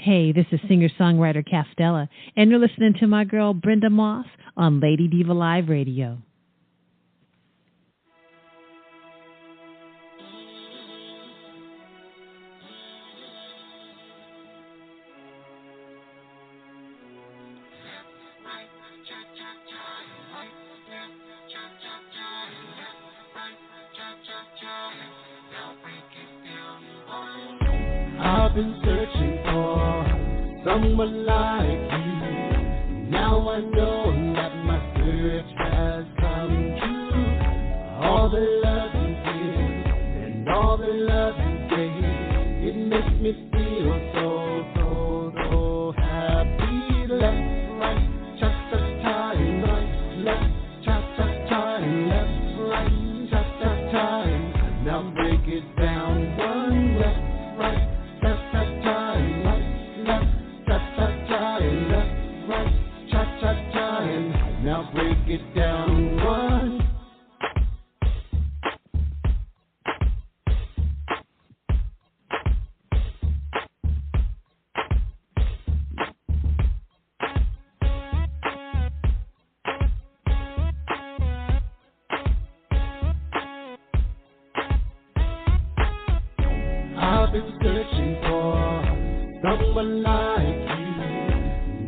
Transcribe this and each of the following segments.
Hey, this is Singer Songwriter Castella, and you're listening to my girl Brenda Moss on Lady Diva Live Radio. I've been searching for someone like you. Now I know that my search has come true. All the love you give and all the love you gave, it makes me feel so happy. Left, right, cha-cha-cha, right, left, cha-cha-cha, left, right, cha-cha-cha. Now break it down, one left, right. Now break it down one. I've been searching for someone like you.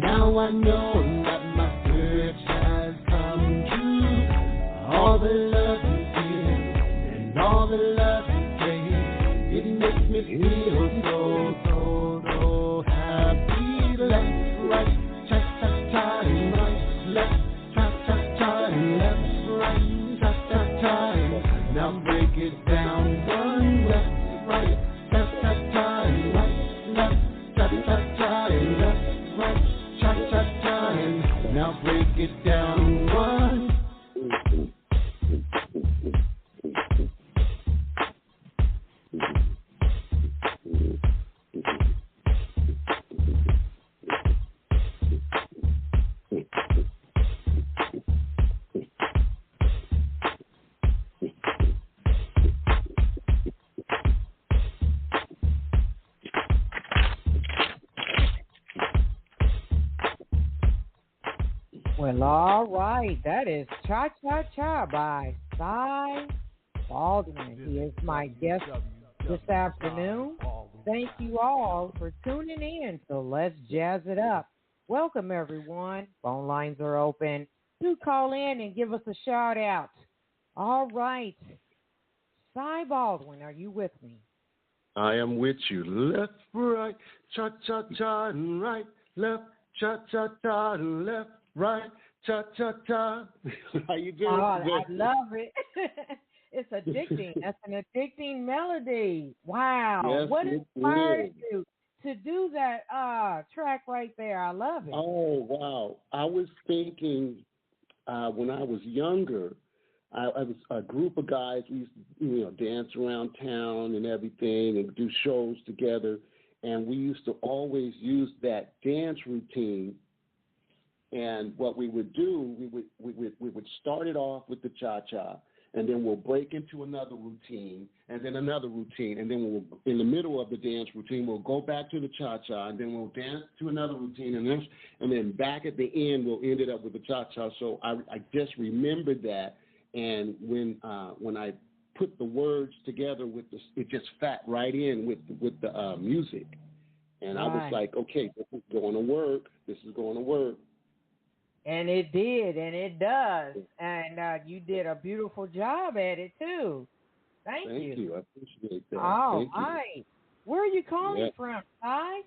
Now I know that my search has come true. All the love you give and all the love you gave, it makes me feel so happy. Left, right, cha-cha-cha, right, left, cha-cha-cha, left, right, cha-cha-cha. Now break it down, one left, right, cha-cha-cha, right, left, cha-cha-cha, left, right, cha-cha-cha. Now break it down, one. Well, all right. That is Cha Cha Cha by Sy Baldwin. He is my guest this afternoon. Thank you all for tuning in. So let's jazz it up. Welcome, everyone. Phone lines are open. Do call in and give us a shout out. All right. Sy Baldwin, are you with me? I am with you. Left, right, cha-cha-cha, and right, left, cha-cha-cha, and left, right, cha-cha-cha. How you doing? Oh, I love it. It's addicting. That's an addicting melody. Wow. Yes, what inspired you to do that track right there? I love it. Oh, wow. I was thinking when I was younger, I was a group of guys. We used to, dance around town and everything and do shows together. And we used to always use that dance routine. And what we would do, we would start it off with the cha-cha, and then we'll break into another routine, and then another routine, and then we'll, in the middle of the dance routine, we'll go back to the cha-cha, and then we'll dance to another routine, and then back at the end, we'll end it up with the cha-cha. So I just remembered that, and when I put the words together with this, it just fit right in with the music, and I was like, okay, this is going to work. This is going to work. And it did, and it does. And you did a beautiful job at it, too. Thank you. Thank you. I appreciate that. All right. Where are you calling from, Sy?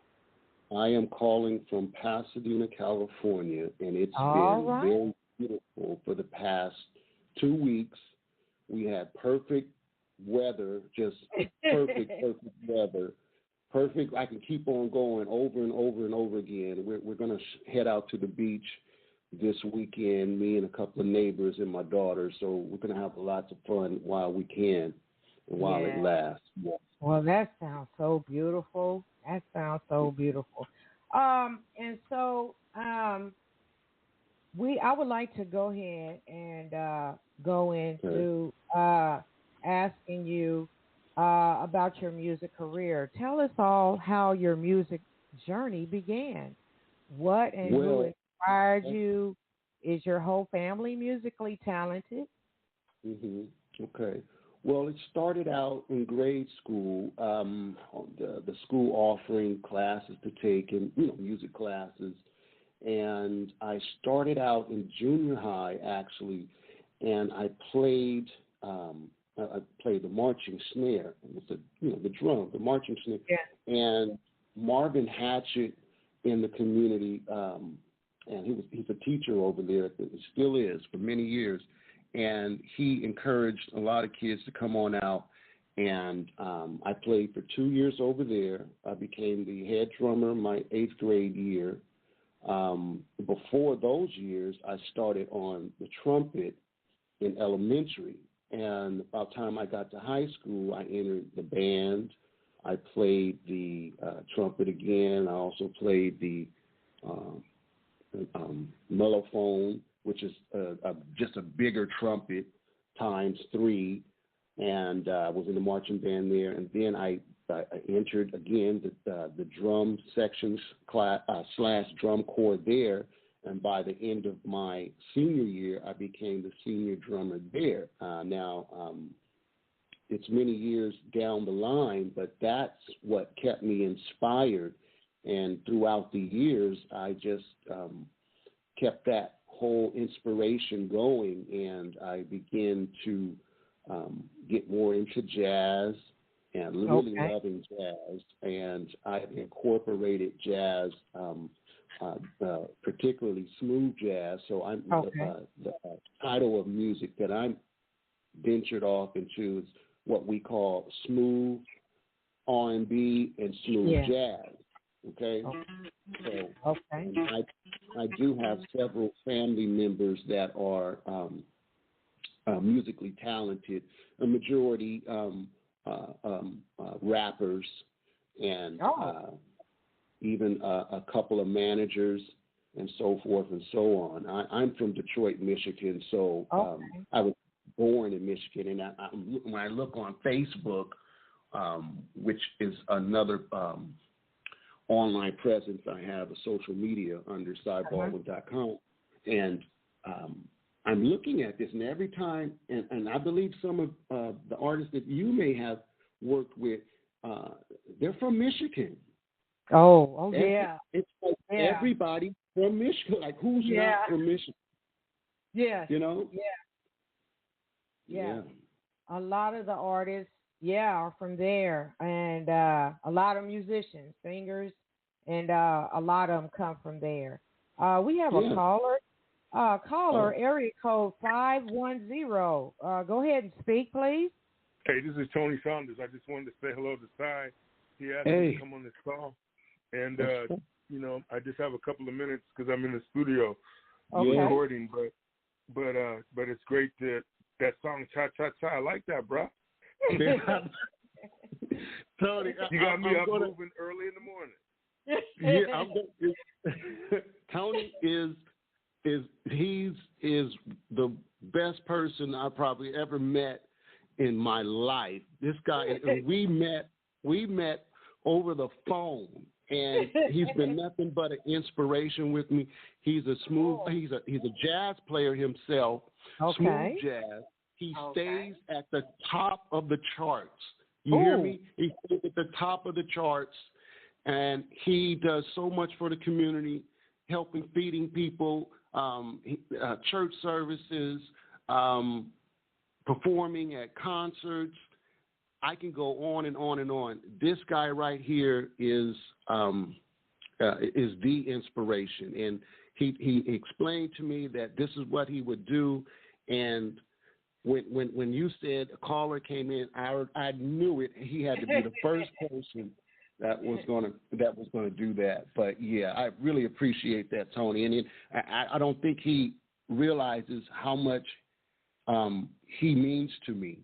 I am calling from Pasadena, California, and it's been very beautiful for the past 2 weeks. We had perfect weather, just perfect weather. Perfect. I can keep on going over and over and over again. We're going to head out to the beach this weekend, me and a couple of neighbors and my daughter. So we're going to have lots of fun while we can and while it lasts. Yeah. Well, that sounds so beautiful. And so I would like to go ahead and go into asking you about your music career. Tell us all how your music journey began. What and who inspired you? Is your whole family musically talented? Okay. Well, it started out in grade school, the school offering classes to take, and music classes. And I started out in junior high, actually, and I played the marching snare. It's the drum, the marching snare. Yeah. And Marvin Hatchett in the community, and he's a teacher over there, still is for many years. And he encouraged a lot of kids to come on out. And I played for 2 years over there. I became the head drummer my 8th grade year. Before those years, I started on the trumpet in elementary. And about the time I got to high school, I entered the band. I played the trumpet again. I also played the mellophone, which is just a bigger trumpet times 3, and I was in the marching band there. And then I entered again the drum sections class / drum corps there. And by the end of my senior year, I became the senior drummer there. Now, it's many years down the line, but that's what kept me inspired. And throughout the years, I just kept that whole inspiration going, and I began to get more into jazz and really loving jazz. And I've incorporated jazz, particularly smooth jazz. So I'm the title of music that I'm ventured off into is what we call smooth R&B and smooth jazz. Okay. So I do have several family members that are musically talented. A majority rappers, and even a couple of managers, and so forth and so on. I'm from Detroit, Michigan, so I was born in Michigan, and when I look on Facebook, which is another online presence I have, a social media under SyBaldwin.com, and I'm looking at this, and every time, and I believe some of the artists that you may have worked with, they're from Michigan. It's like everybody from Michigan. Like, who's not from Michigan? Yeah. You know? Yeah. A lot of the artists, are from there, and a lot of musicians, singers, and a lot of them come from there. We have a caller, area code 510. Go ahead and speak, please. Hey, this is Tony Saunders. I just wanted to say hello to Sy. He asked me to come on this call, and I just have a couple of minutes because I'm in the studio recording. But it's great that song Cha Cha Cha. I like that, bro. Tony, you got me up moving early in the morning. Tony is the best person I probably ever met in my life. This guy, we met over the phone, and he's been nothing but an inspiration with me. He's a jazz player himself, smooth jazz. He stays at the top of the charts. You hear me? He stays at the top of the charts, and he does so much for the community, helping, feeding people, church services, performing at concerts. I can go on and on and on. This guy right here is the inspiration, and he explained to me that this is what he would do. And when you said a caller came in, I knew it. He had to be the first person that was going to do that. But yeah, I really appreciate that, Tony. And I don't think he realizes how much he means to me.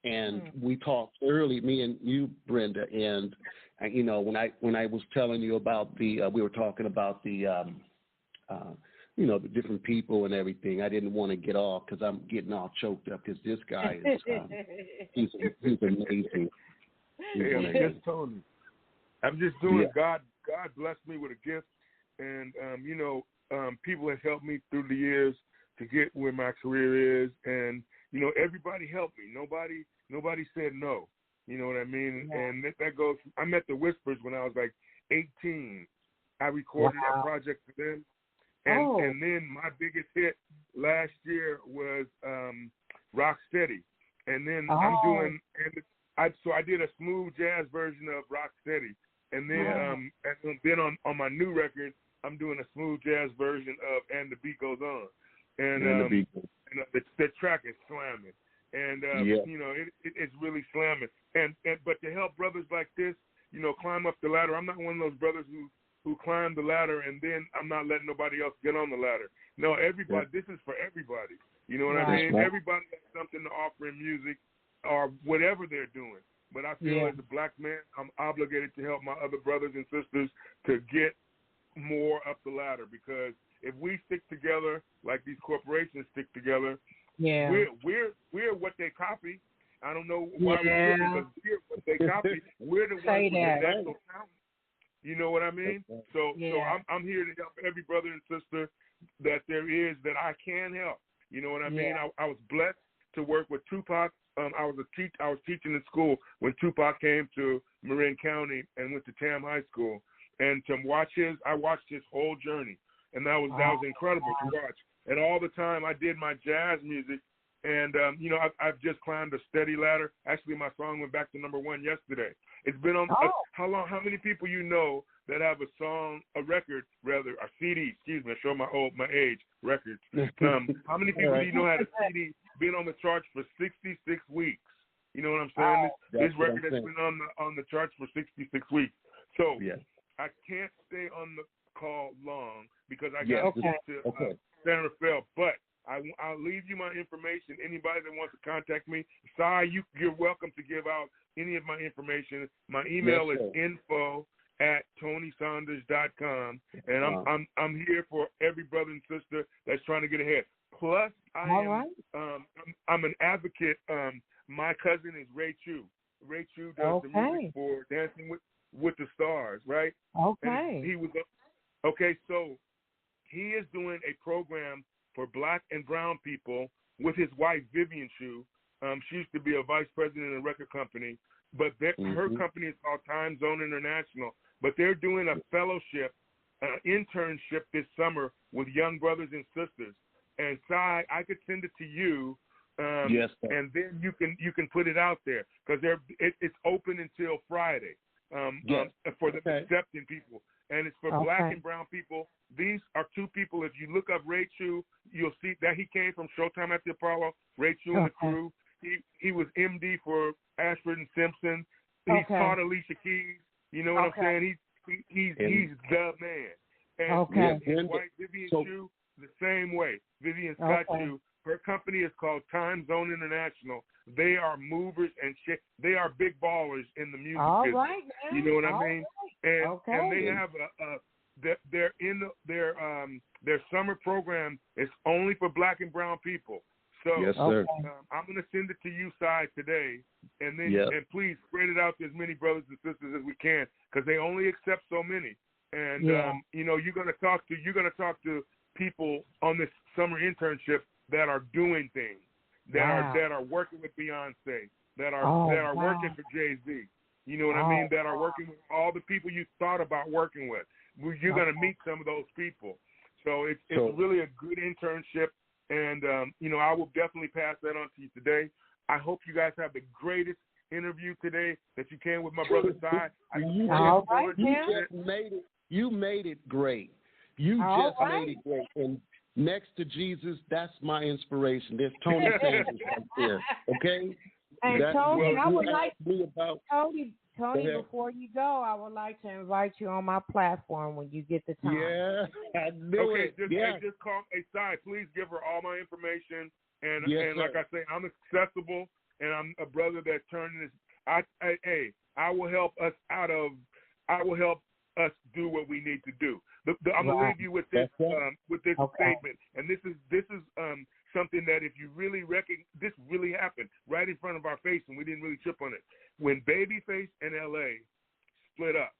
And we talked early, me and you, Brenda, and when I was telling you about we were talking about the the different people and everything. I didn't want to get off because I'm getting all choked up because this guy is he's amazing. Hey, I'm just Tony. I'm just doing. God blessed me with a gift, and people have helped me through the years to get where my career is, and everybody helped me. Nobody said no. You know what I mean? Yeah. And that goes. I met the Whispers when I was like 18. I recorded a project for them, and then my biggest hit last year was Rocksteady, and then I'm doing. So I did a smooth jazz version of Rocksteady, and then on my new record, I'm doing a smooth jazz version of And the Beat Goes On, and the track is slamming, and it's really slamming. But to help brothers like this, climb up the ladder. I'm not one of those brothers who climb the ladder and then I'm not letting nobody else get on the ladder. No, everybody. This is for everybody. You know what I mean? Right. Everybody has something to offer in music or whatever they're doing. But I feel as a black man, I'm obligated to help my other brothers and sisters to get more up the ladder, because if we stick together like these corporations stick together, we're what they copy. I don't know why we're what they copy. We're the ones with the natural talent. You know what I mean? So I'm here to help every brother and sister that there is that I can help. You know what I mean? I was blessed to work with Tupac. I was teaching in school when Tupac came to Marin County and went to Tam High School, and I watched his whole journey, and that was incredible to watch. And all the time I did my jazz music. And, I've just climbed a steady ladder. Actually, my song went back to #1 yesterday. It's been on, how many people that have a record, a CD, excuse me, I show my age, records. How many people do you know had a CD been on the charts for 66 weeks? You know what I'm saying? This record has been on the charts for 66 weeks. So I can't stay on the call long because I got to get to San Rafael, but I'll leave you my information. Anybody that wants to contact me, Sy, you're welcome to give out any of my information. My email is info@TonySaunders.com, and I'm here for every brother and sister that's trying to get ahead. Plus, I'm an advocate. My cousin is Ray Chu. Ray Chu does the music for Dancing with the Stars, right? Okay. And so he is doing a program for black and brown people with his wife, Vivian Chu. She used to be a vice president in a record company, but her company is called Time Zone International. But they're doing a fellowship, internship this summer with young brothers and sisters. And Sy, I could send it to you, and then you can put it out there, because it's open until Friday for the accepting people. And it's for black and brown people. These are two people. If you look up Ray Chu, you'll see that he came from Showtime at the Apollo. Ray Chu and the crew. He was MD for Ashford and Simpson. He taught Alicia Keys. You know what I'm saying? He's the man. And his wife Vivian Chu, the same way. Vivian Scott Chu. Her company is called Time Zone International. They are movers and they are big ballers in the music business. Right, man. You know what I mean? Right. And they have they're in their summer program is only for black and brown people. So yes, sir. I'm going to send it to you, Sy, today, and then and please spread it out to as many brothers and sisters as we can, because they only accept so many. And you're going to talk to people on this summer internship that are doing things, that are working with Beyonce, that are working for Jay-Z. You know what I mean? That are working with all the people you thought about working with. You're going to meet some of those people. So it's really a good internship, and I will definitely pass that on to you today. I hope you guys have the greatest interview today that you can with my brother Sy. You made it great. You just made it great. And next to Jesus, that's my inspiration. There's Tony Sanders right there. Okay? And Tony, I would like Tony, before you go, I would like to invite you on my platform when you get the time. Yeah, I knew it. Just call. Hey, Sy, please give her all my information. And like I say, I'm accessible, and I'm a brother that's turning this. I will help us I will help us do what we need to do. I'm gonna leave you with this statement, and this is something that if you really this really happened right in front of our face, and we didn't really trip on it. When Babyface and LA split up,